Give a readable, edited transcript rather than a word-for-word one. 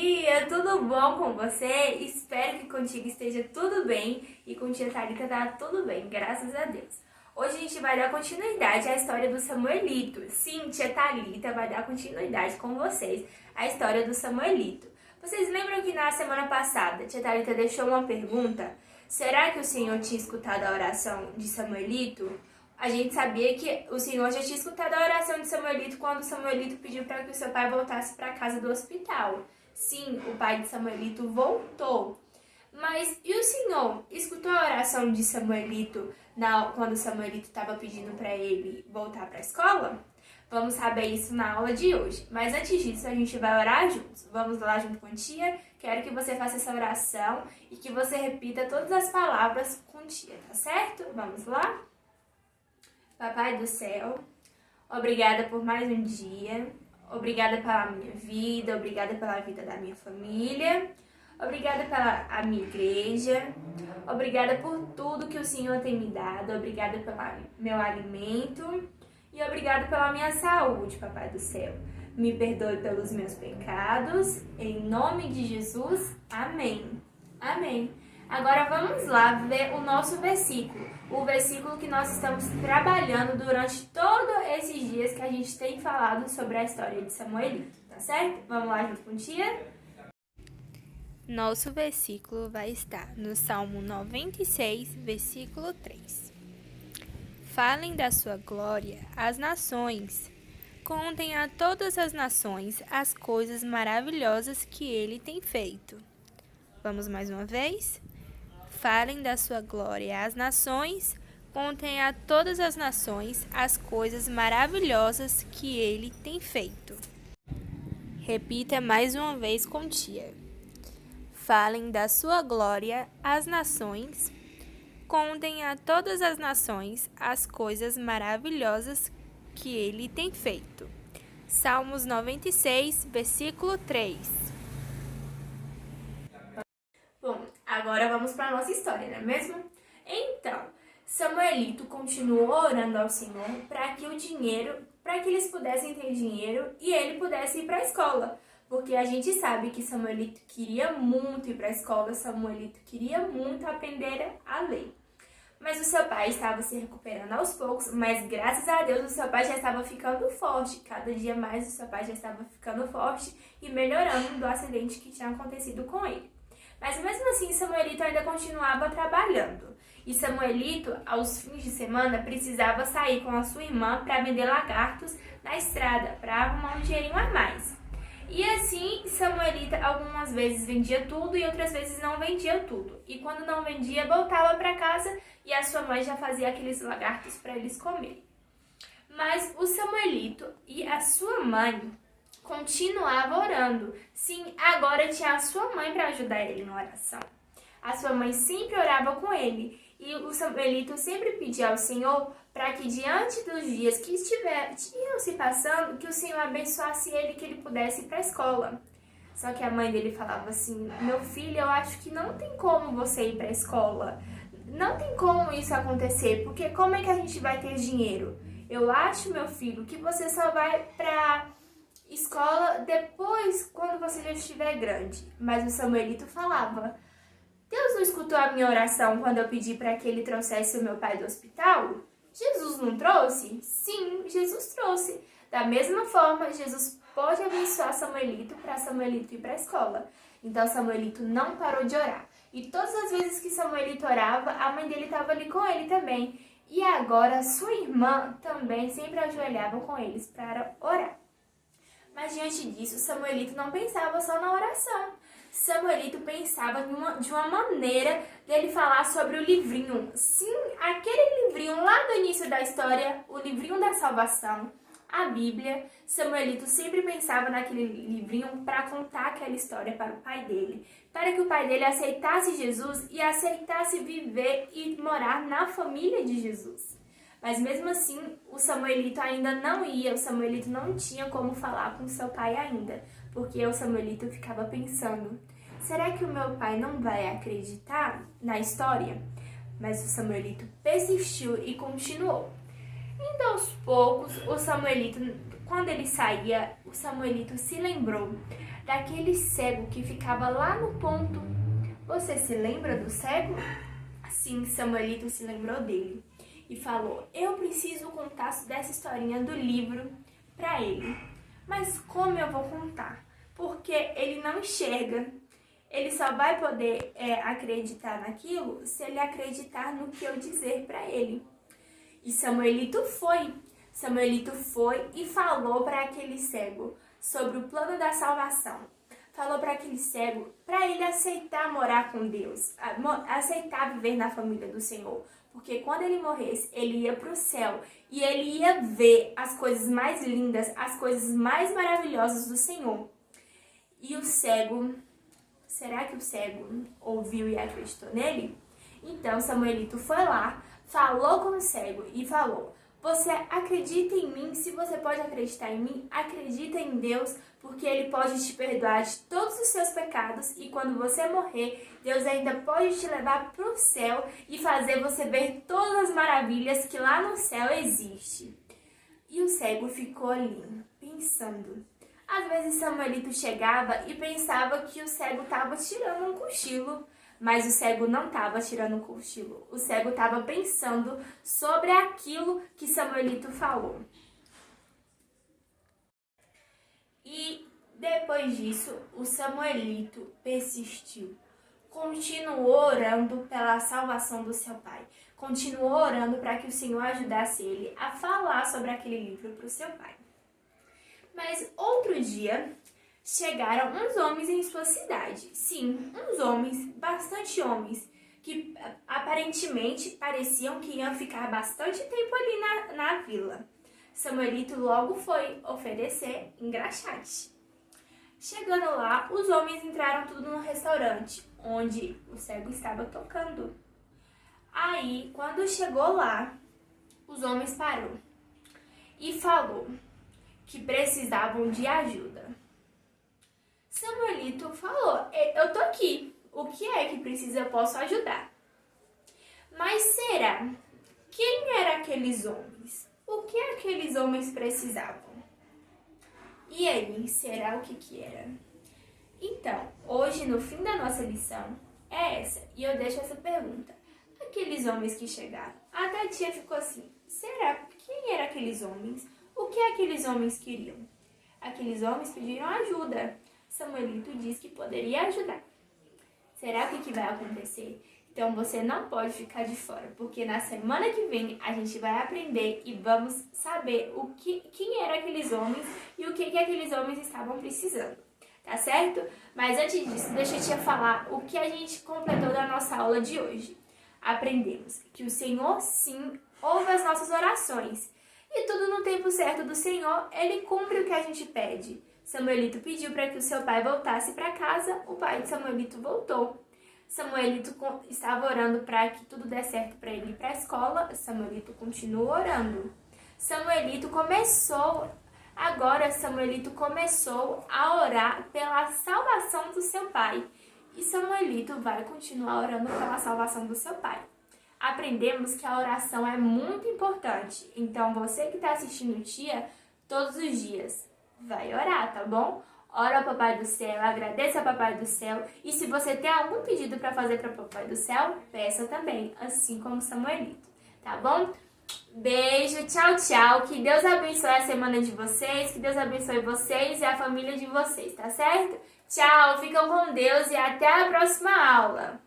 dia! Tudo bom com você? Espero que contigo esteja tudo bem e com tia Thalita tá tudo bem, graças a Deus. Hoje a gente vai dar continuidade à história do Samuelito. Sim, tia Thalita vai dar continuidade com vocês à história do Samuelito. Vocês lembram que na semana passada tia Thalita deixou uma pergunta? Será que o Senhor tinha escutado a oração de Samuelito? A gente sabia que o Senhor já tinha escutado a oração de Samuelito quando Samuelito pediu para que o seu pai voltasse para a casa do hospital. Sim, o pai de Samuelito voltou. Mas e o Senhor escutou a oração de Samuelito quando Samuelito estava pedindo para ele voltar para a escola? Vamos saber isso na aula de hoje. Mas antes disso, a gente vai orar juntos. Vamos lá junto com a tia? Quero que você faça essa oração e que você repita todas as palavras com tia, tá certo? Vamos lá? Papai do céu, obrigada por mais um dia, obrigada pela minha vida, obrigada pela vida da minha família, obrigada pela minha igreja, obrigada por tudo que o Senhor tem me dado, obrigada pelo meu alimento e obrigada pela minha saúde, Papai do céu. Me perdoe pelos meus pecados, em nome de Jesus, amém. Amém. Agora vamos lá ver o nosso versículo, o versículo que nós estamos trabalhando durante todos esses dias que a gente tem falado sobre a história de Samuelito, tá certo? Vamos lá junto com a tia? Nosso versículo vai estar no Salmo 96, versículo 3. Falem da sua glória as nações, contem a todas as nações as coisas maravilhosas que ele tem feito. Vamos mais uma vez? Falem da sua glória às nações, contem a todas as nações as coisas maravilhosas que ele tem feito. Repita mais uma vez com tia. Falem da sua glória às nações, contem a todas as nações as coisas maravilhosas que ele tem feito. Salmos 96, versículo 3. Bom, agora vamos para a nossa história, não é mesmo? Então, Samuelito continuou orando ao Senhor para que eles pudessem ter dinheiro e ele pudesse ir para a escola. Porque a gente sabe que Samuelito queria muito ir para a escola, Samuelito queria muito aprender a lei. Mas o seu pai estava se recuperando aos poucos, mas graças a Deus o seu pai já estava ficando forte. Cada dia mais o seu pai já estava ficando forte e melhorando do acidente que tinha acontecido com ele. Mas mesmo assim, Samuelito ainda continuava trabalhando. E Samuelito, aos fins de semana, precisava sair com a sua irmã para vender lagartos na estrada, para arrumar um dinheirinho a mais. E assim, Samuelito algumas vezes vendia tudo e outras vezes não vendia tudo. E quando não vendia, voltava para casa e a sua mãe já fazia aqueles lagartos para eles comerem. Mas o Samuelito e a sua mãe continuava orando. Sim, agora tinha a sua mãe para ajudar ele na oração. A sua mãe sempre orava com ele e o Samuelito sempre pedia ao Senhor para que diante dos dias que tinham se passando, que o Senhor abençoasse ele, que ele pudesse ir para a escola. Só que a mãe dele falava assim: meu filho, eu acho que não tem como você ir para a escola. Não tem como isso acontecer, porque como é que a gente vai ter dinheiro? Eu acho, meu filho, que você só vai para escola depois, quando você já estiver grande. Mas o Samuelito falava: Deus não escutou a minha oração quando eu pedi para que ele trouxesse o meu pai do hospital? Jesus não trouxe? Sim, Jesus trouxe. Da mesma forma, Jesus pode abençoar Samuelito para Samuelito ir para a escola. Então Samuelito não parou de orar. E todas as vezes que Samuelito orava, a mãe dele estava ali com ele também. E agora sua irmã também sempre ajoelhava com eles para orar. Mas diante disso, Samuelito não pensava só na oração. Samuelito pensava de uma maneira dele falar sobre o livrinho. Sim, aquele livrinho lá do início da história, o livrinho da salvação, a Bíblia. Samuelito sempre pensava naquele livrinho para contar aquela história para o pai dele. Para que o pai dele aceitasse Jesus e aceitasse viver e morar na família de Jesus. Mas mesmo assim, o Samuelito ainda não ia, o Samuelito não tinha como falar com seu pai ainda, porque o Samuelito ficava pensando: será que o meu pai não vai acreditar na história? Mas o Samuelito persistiu e continuou. Então, aos poucos, o Samuelito, quando ele saía, o Samuelito se lembrou daquele cego que ficava lá no ponto. Você se lembra do cego? Sim, Samuelito se lembrou dele e falou: eu preciso contar dessa historinha do livro para ele. Mas como eu vou contar? Porque ele não enxerga. Ele só vai poder acreditar naquilo se ele acreditar no que eu dizer para ele. E Samuelito foi e falou para aquele cego sobre o plano da salvação. Falou para aquele cego para ele aceitar morar com Deus, aceitar viver na família do Senhor. Porque quando ele morresse, ele ia para o céu e ele ia ver as coisas mais lindas, as coisas mais maravilhosas do Senhor. E o cego, será que o cego ouviu e acreditou nele? Então Samuelito foi lá, falou com o cego e falou: você acredita em mim? Se você pode acreditar em mim, acredita em Deus, porque Ele pode te perdoar de todos os seus pecados e quando você morrer, Deus ainda pode te levar para o céu e fazer você ver todas as maravilhas que lá no céu existe. E o cego ficou ali, pensando. Às vezes Samuelito chegava e pensava que o cego estava tirando um cochilo. Mas o cego não estava tirando um cochilo. O cego estava pensando sobre aquilo que Samuelito falou. E depois disso, o Samuelito persistiu. Continuou orando pela salvação do seu pai. Continuou orando para que o Senhor ajudasse ele a falar sobre aquele livro para o seu pai. Mas outro dia, chegaram uns homens em sua cidade. Sim, uns homens, bastante homens, que aparentemente pareciam que iam ficar bastante tempo ali na vila. Samuelito logo foi oferecer engraxate. Chegando lá, os homens entraram tudo no restaurante, onde o cego estava tocando. Aí, quando chegou lá, os homens parou e falou que precisavam de ajuda. Samuelito falou: eu tô aqui, o que é que precisa, eu posso ajudar. Mas será? Quem eram aqueles homens? O que aqueles homens precisavam? E aí, será o que era? Então, hoje no fim da nossa lição é essa, e eu deixo essa pergunta. Aqueles homens que chegaram, até a tia ficou assim: será? Quem eram aqueles homens? O que aqueles homens queriam? Aqueles homens pediram ajuda. Samuelito disse que poderia ajudar. Será que vai acontecer? Então você não pode ficar de fora, porque na semana que vem a gente vai aprender e vamos saber quem eram aqueles homens e o que aqueles homens estavam precisando. Tá certo? Mas antes disso, deixa eu te falar o que a gente completou da nossa aula de hoje. Aprendemos que o Senhor sim ouve as nossas orações. E tudo no tempo certo do Senhor, Ele cumpre o que a gente pede. Samuelito pediu para que o seu pai voltasse para casa, o pai de Samuelito voltou. Samuelito estava orando para que tudo dê certo para ele ir para a escola, Samuelito continuou orando. Samuelito começou a orar pela salvação do seu pai. E Samuelito vai continuar orando pela salvação do seu pai. Aprendemos que a oração é muito importante. Então, você que está assistindo tia, todos os dias, vai orar, tá bom? Ora ao Papai do Céu, agradeça ao Papai do Céu. E se você tem algum pedido para fazer para o Papai do Céu, peça também, assim como Samuelito, tá bom? Beijo, tchau, tchau. Que Deus abençoe a semana de vocês, que Deus abençoe vocês e a família de vocês, tá certo? Tchau, ficam com Deus e até a próxima aula.